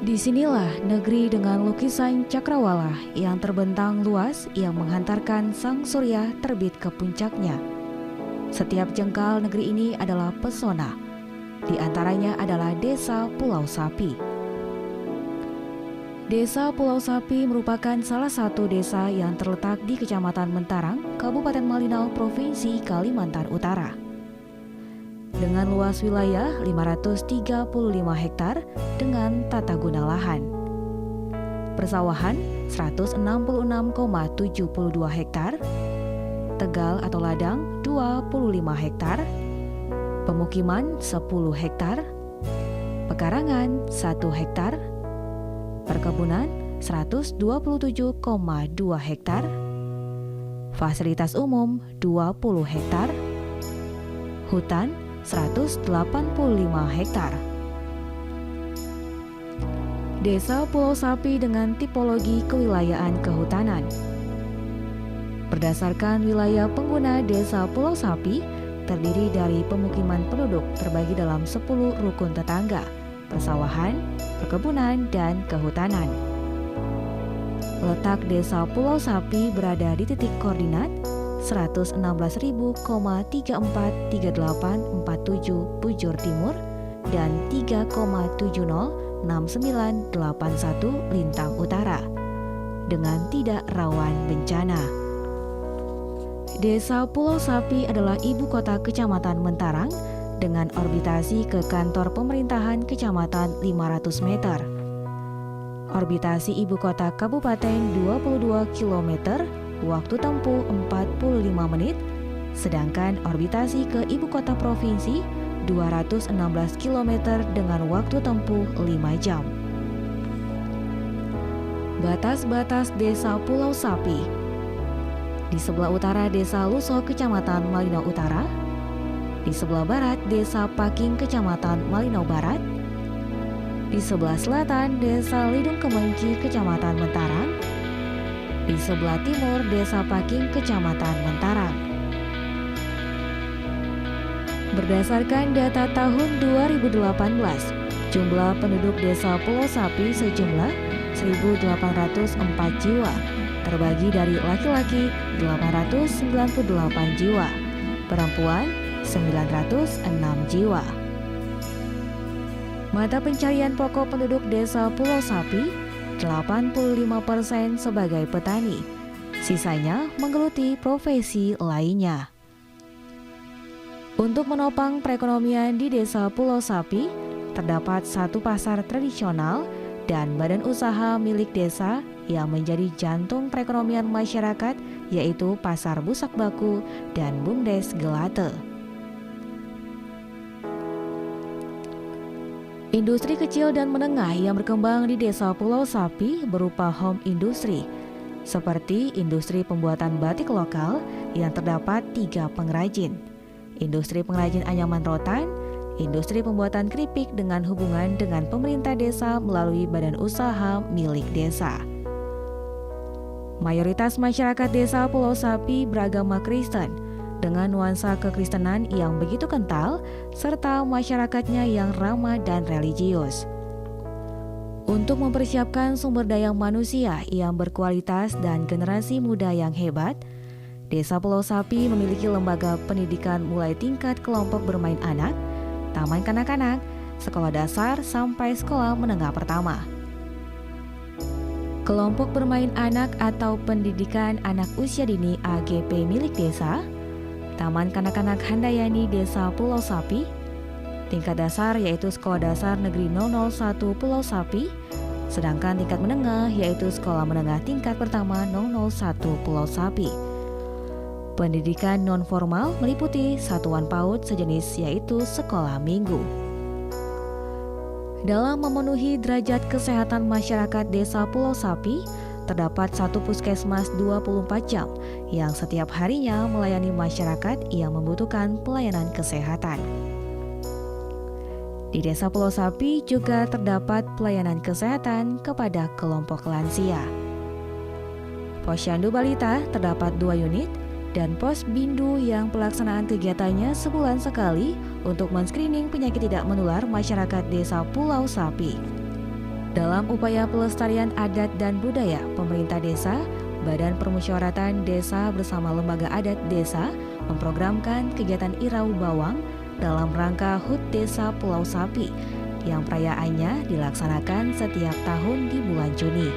Disinilah negeri dengan lukisan cakrawala yang terbentang luas yang menghantarkan sang surya terbit ke puncaknya. Setiap jengkal negeri ini adalah pesona. Di antaranya adalah Desa Pulau Sapi. Desa Pulau Sapi merupakan salah satu desa yang terletak di Kecamatan Mentarang, Kabupaten Malinau, Provinsi Kalimantan Utara. Dengan luas wilayah 535 hektar dengan tata guna lahan. Persawahan 166,72 hektar, tegal atau ladang 25 hektar, pemukiman 10 hektar, pekarangan 1 hektar, perkebunan 127,2 hektar, fasilitas umum 20 hektar, hutan 185 hektar. Desa Pulau Sapi dengan tipologi kewilayahan kehutanan. Berdasarkan wilayah pengguna, Desa Pulau Sapi terdiri dari pemukiman penduduk terbagi dalam 10 rukun tetangga, persawahan, perkebunan, dan kehutanan. Letak Desa Pulau Sapi berada di titik koordinat 116.0343847 bujur timur dan 3,706981 lintang utara dengan tidak rawan bencana. Desa Pulau Sapi adalah ibu kota Kecamatan Mentarang dengan orbitasi ke kantor pemerintahan Kecamatan 500 meter. Orbitasi ibu kota Kabupaten 22 km, waktu tempuh 45 menit, sedangkan orbitasi ke ibu kota provinsi 216 km dengan waktu tempuh 5 jam. Batas-batas Desa Pulau Sapi. Di sebelah utara Desa Luso, Kecamatan Malinau Utara. Di sebelah barat Desa Paking, Kecamatan Malinau Barat. Di sebelah selatan Desa Lidung Kemengki, Kecamatan Mentarang. Di sebelah timur Desa Paking, Kecamatan Mentarang. Berdasarkan data tahun 2018, jumlah penduduk Desa Pulau Sapi sejumlah 1.804 jiwa, terbagi dari laki-laki 898 jiwa, perempuan 906 jiwa. Mata pencarian pokok penduduk Desa Pulau Sapi 85% sebagai petani, sisanya menggeluti profesi lainnya. Untuk menopang perekonomian di Desa Pulau Sapi, terdapat satu pasar tradisional dan badan usaha milik desa yang menjadi jantung perekonomian masyarakat, yaitu Pasar Busak Baku dan Bumdes Gelate. Industri kecil dan menengah yang berkembang di Desa Pulau Sapi berupa home industri, seperti industri pembuatan batik lokal yang terdapat 3 pengrajin, industri pengrajin anyaman rotan, industri pembuatan keripik dengan hubungan dengan pemerintah desa melalui badan usaha milik desa. Mayoritas masyarakat Desa Pulau Sapi beragama Kristen, dengan nuansa kekristenan yang begitu kental, serta masyarakatnya yang ramah dan religius. Untuk mempersiapkan sumber daya manusia yang berkualitas dan generasi muda yang hebat, Desa Pulau Sapi memiliki lembaga pendidikan mulai tingkat kelompok bermain anak, taman kanak-kanak, sekolah dasar, sampai sekolah menengah pertama. Kelompok bermain anak atau pendidikan anak usia dini AGP milik desa, Taman Kanak-kanak Handayani Desa Pulau Sapi, tingkat dasar yaitu Sekolah Dasar Negeri 001 Pulau Sapi, sedangkan tingkat menengah yaitu Sekolah Menengah Tingkat Pertama 001 Pulau Sapi. Pendidikan non-formal meliputi satuan PAUD sejenis yaitu sekolah minggu. Dalam memenuhi derajat kesehatan masyarakat Desa Pulau Sapi, terdapat satu puskesmas 24 jam yang setiap harinya melayani masyarakat yang membutuhkan pelayanan kesehatan. Di Desa Pulau Sapi juga terdapat pelayanan kesehatan kepada kelompok lansia. Posyandu Balita terdapat 2 unit dan pos bindu yang pelaksanaan kegiatannya sebulan sekali untuk men-screening penyakit tidak menular masyarakat Desa Pulau Sapi. Dalam upaya pelestarian adat dan budaya, pemerintah desa, Badan Permusyawaratan Desa bersama lembaga adat desa memprogramkan kegiatan Irau Bawang dalam rangka HUT Desa Pulau Sapi yang perayaannya dilaksanakan setiap tahun di bulan Juni.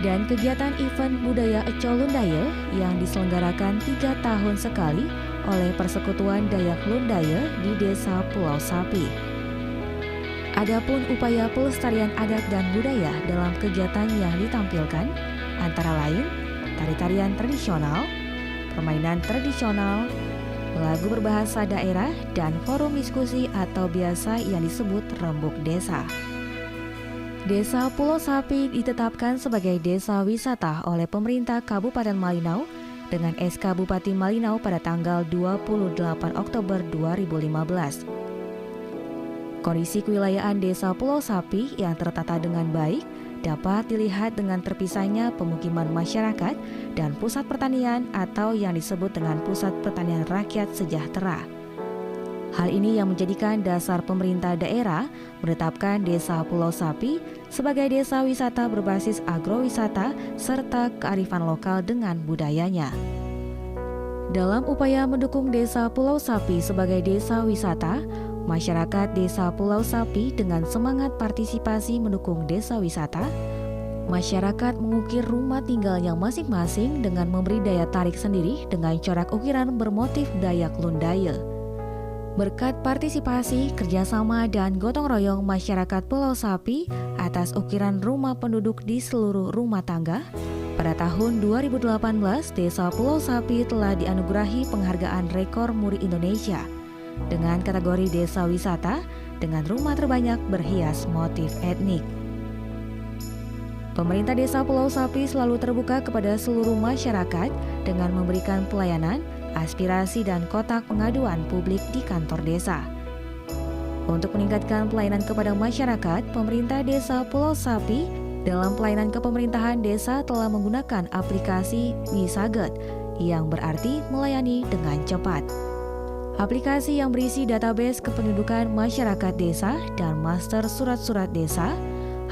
Dan kegiatan event budaya Ecol Lundaye yang diselenggarakan 3 tahun sekali oleh Persekutuan Dayak Lundaye di Desa Pulau Sapi. Adapun upaya pelestarian adat dan budaya dalam kegiatan yang ditampilkan antara lain tari-tarian tradisional, permainan tradisional, lagu berbahasa daerah, dan forum diskusi atau biasa yang disebut rembuk desa. Desa Pulau Sapi ditetapkan sebagai desa wisata oleh pemerintah Kabupaten Malinau dengan SK Bupati Malinau pada tanggal 28 Oktober 2015. Kondisi kewilayahan Desa Pulau Sapi yang tertata dengan baik dapat dilihat dengan terpisahnya pemukiman masyarakat dan pusat pertanian atau yang disebut dengan Pusat Pertanian Rakyat Sejahtera. Hal ini yang menjadikan dasar pemerintah daerah menetapkan Desa Pulau Sapi sebagai desa wisata berbasis agrowisata serta kearifan lokal dengan budayanya. Dalam upaya mendukung Desa Pulau Sapi sebagai desa wisata, masyarakat Desa Pulau Sapi dengan semangat partisipasi mendukung desa wisata, masyarakat mengukir rumah tinggalnya masing-masing dengan memberi daya tarik sendiri dengan corak ukiran bermotif Dayak Lundaye. Berkat partisipasi, kerjasama, dan gotong royong masyarakat Pulau Sapi atas ukiran rumah penduduk di seluruh rumah tangga, pada tahun 2018 Desa Pulau Sapi telah dianugerahi penghargaan rekor muri Indonesia dengan kategori desa wisata dengan rumah terbanyak berhias motif etnik. Pemerintah Desa Pulau Sapi selalu terbuka kepada seluruh masyarakat dengan memberikan pelayanan, aspirasi, dan kotak pengaduan publik di kantor desa. Untuk meningkatkan pelayanan kepada masyarakat, pemerintah Desa Pulau Sapi dalam pelayanan kepemerintahan desa telah menggunakan aplikasi Misaget yang berarti melayani dengan cepat. Aplikasi yang berisi database kependudukan masyarakat desa dan master surat-surat desa.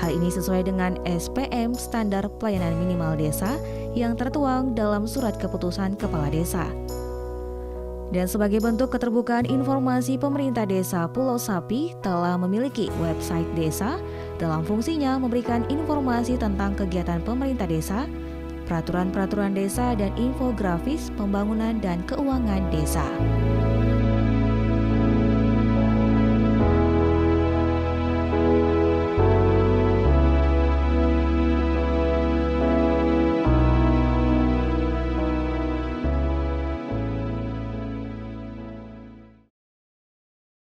Hal ini sesuai dengan SPM Standar Pelayanan Minimal Desa yang tertuang dalam Surat Keputusan Kepala Desa. Dan sebagai bentuk keterbukaan informasi, pemerintah Desa Pulau Sapi telah memiliki website desa dalam fungsinya memberikan informasi tentang kegiatan pemerintah desa, peraturan-peraturan desa, dan infografis pembangunan dan keuangan desa.